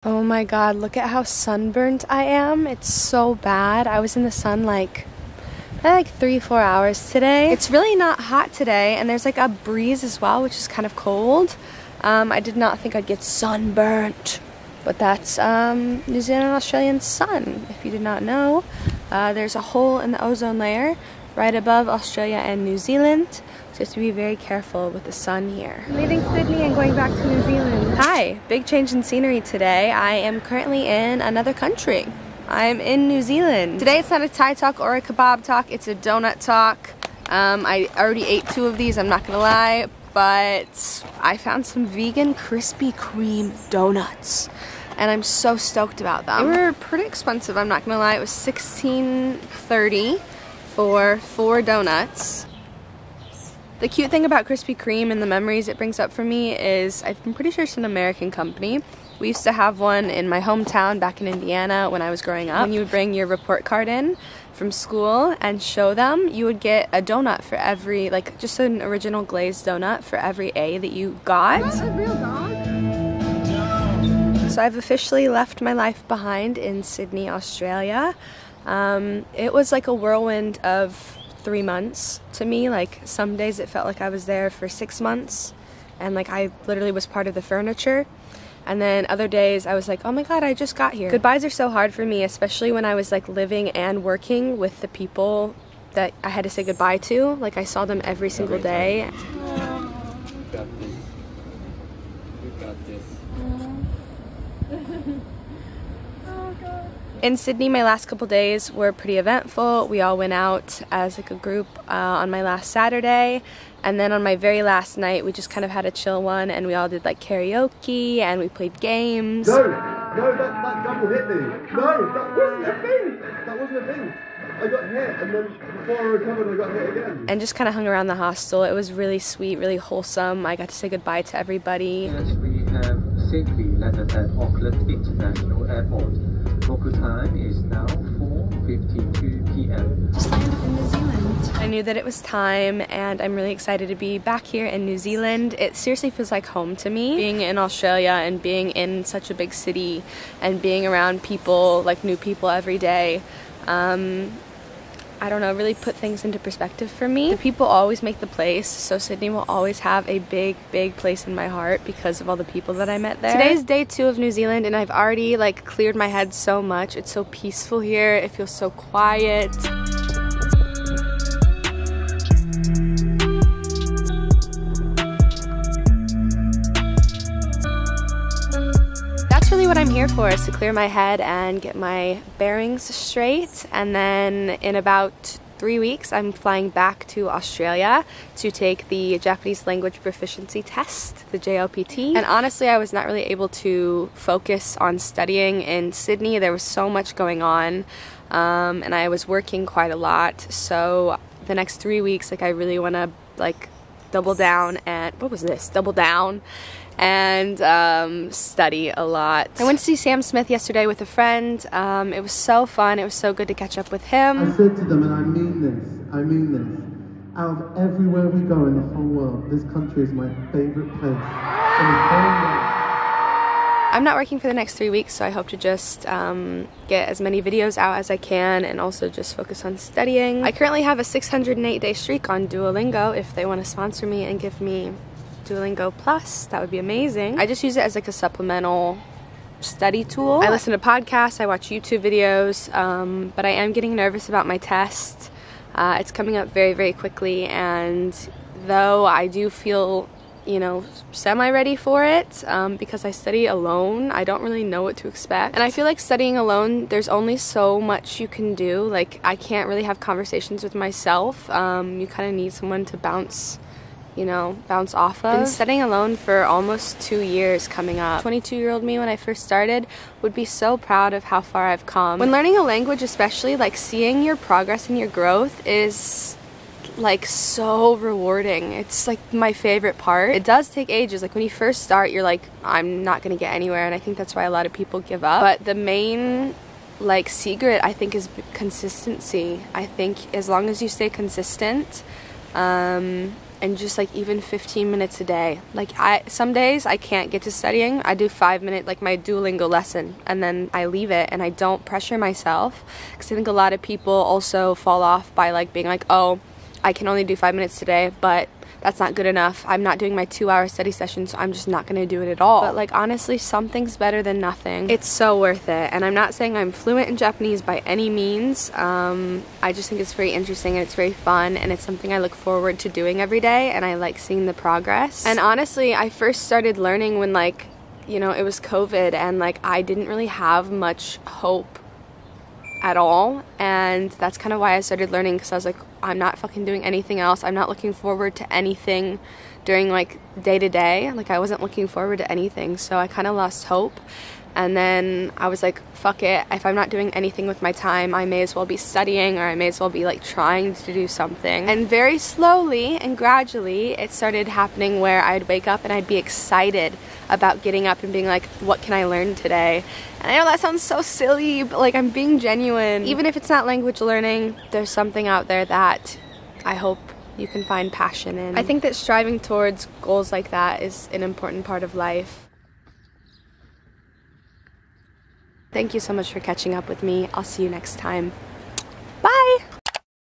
Oh my god, look at how sunburnt I am. It's so bad. I was in the sun like 3-4 hours today. It's really not hot today, and there's like a breeze as well, which is kind of cold. I did not think I'd get sunburnt, but that's New Zealand and Australian sun. If you did not know, there's a hole in the ozone layer right above Australia and New Zealand. So you have to be very careful with the sun here. Leaving Sydney and going back to New Zealand. Hi, big change in scenery today. I am currently in another country. I'm in New Zealand. Today it's not a Thai talk or a kebab talk, it's a donut talk. I already ate 2 of these, I'm not gonna lie, but I found some vegan Krispy Kreme donuts. And I'm so stoked about them. They were pretty expensive, I'm not gonna lie. It was $16.30 for 4 donuts. The cute thing about Krispy Kreme and the memories it brings up for me is I'm pretty sure it's an American company. We used to have one in my hometown back in Indiana when I was growing up. When you would bring your report card in from school and show them, you would get a donut for every, like just an original glazed donut for every A that you got. Is that a real dog? So I've officially left my life behind in Sydney, Australia. It was like a whirlwind of 3 months to me. Like some days it felt like I was there for 6 months and like I literally was part of the furniture, and then other days I was like, oh my god, I just got here. Goodbyes are so hard for me, especially when I was like living and working with the people that I had to say goodbye to. Like I saw them every single day. You got this. You got this. In Sydney, my last couple days were pretty eventful. We all went out as like a group on my last Saturday, and then on my very last night we just kind of had a chill one and we all did like karaoke and we played games. No, that double hit me. No, that wasn't a thing. That wasn't a thing. I got hit, and then before I recovered I got hit again. And just kind of hung around the hostel. It was really sweet, really wholesome. I got to say goodbye to everybody. Yes, we have safely landed at Auckland International Airport. Local time is now 4:52 p.m. Just landed in New Zealand. I knew that it was time, and I'm really excited to be back here in New Zealand. It seriously feels like home to me. Being in Australia and being in such a big city and being around people, like new people every day, I don't know, really put things into perspective for me. The people always make the place, so Sydney will always have a big, big place in my heart because of all the people that I met there. Today is day 2 of New Zealand, and I've already like cleared my head so much. It's so peaceful here. It feels so quiet. Really what I'm here for is to clear my head and get my bearings straight, and then in about 3 weeks I'm flying back to Australia to take the Japanese language proficiency test, the JLPT. And honestly, I was not really able to focus on studying in Sydney. There was so much going on, and I was working quite a lot, so the next 3 weeks like I really want to like double down and study a lot. I went to see Sam Smith yesterday with a friend. It was so fun. It was so good to catch up with him. I said to them, and I mean this, out of everywhere we go in the whole world, this country is my favorite place in the whole world. I'm not working for the next 3 weeks, so I hope to just get as many videos out as I can and also just focus on studying. I currently have a 608-day streak on Duolingo. If they want to sponsor me and give me Duolingo Plus, that would be amazing. I just use it as like a supplemental study tool. I listen to podcasts, I watch YouTube videos, but I am getting nervous about my test. It's coming up very, very quickly, and though I do feel, you know, semi-ready for it, because I study alone, I don't really know what to expect. And I feel like studying alone, there's only so much you can do. Like, I can't really have conversations with myself. You kind of need someone to bounce off of. I've been studying alone for almost 2 years coming up. 22-year-old me when I first started would be so proud of how far I've come. When learning a language especially, like seeing your progress and your growth is like so rewarding. It's like my favorite part. It does take ages. Like when you first start, you're like, I'm not gonna get anywhere, and I think that's why a lot of people give up. But the main like secret, I think, is consistency. I think as long as you stay consistent, and just like even 15 minutes a day. Like some days I can't get to studying. I do 5-minute, like my Duolingo lesson, and then I leave it, and I don't pressure myself, because I think a lot of people also fall off by like being like, oh, I can only do 5 minutes today, but that's not good enough. I'm not doing my 2-hour study session, so I'm just not gonna do it at all. But like honestly, something's better than nothing. It's so worth it. And I'm not saying I'm fluent in Japanese by any means. I just think it's very interesting and it's very fun, and it's something I look forward to doing every day, and I like seeing the progress. And honestly, I first started learning when like, you know, it was COVID, and like I didn't really have much hope at all, and that's kind of why I started learning, because I was like, I'm not fucking doing anything else. I'm not looking forward to anything during like day to day. Like I wasn't looking forward to anything, so I kind of lost hope. And then I was like, fuck it, if I'm not doing anything with my time, I may as well be studying, or I may as well be like trying to do something. And very slowly and gradually it started happening where I'd wake up and I'd be excited about getting up and being like, what can I learn today? And I know that sounds so silly, but like I'm being genuine. Even if it's not language learning, there's something out there that I hope you can find passion in. I think that striving towards goals like that is an important part of life. Thank you so much for catching up with me. I'll see you next time.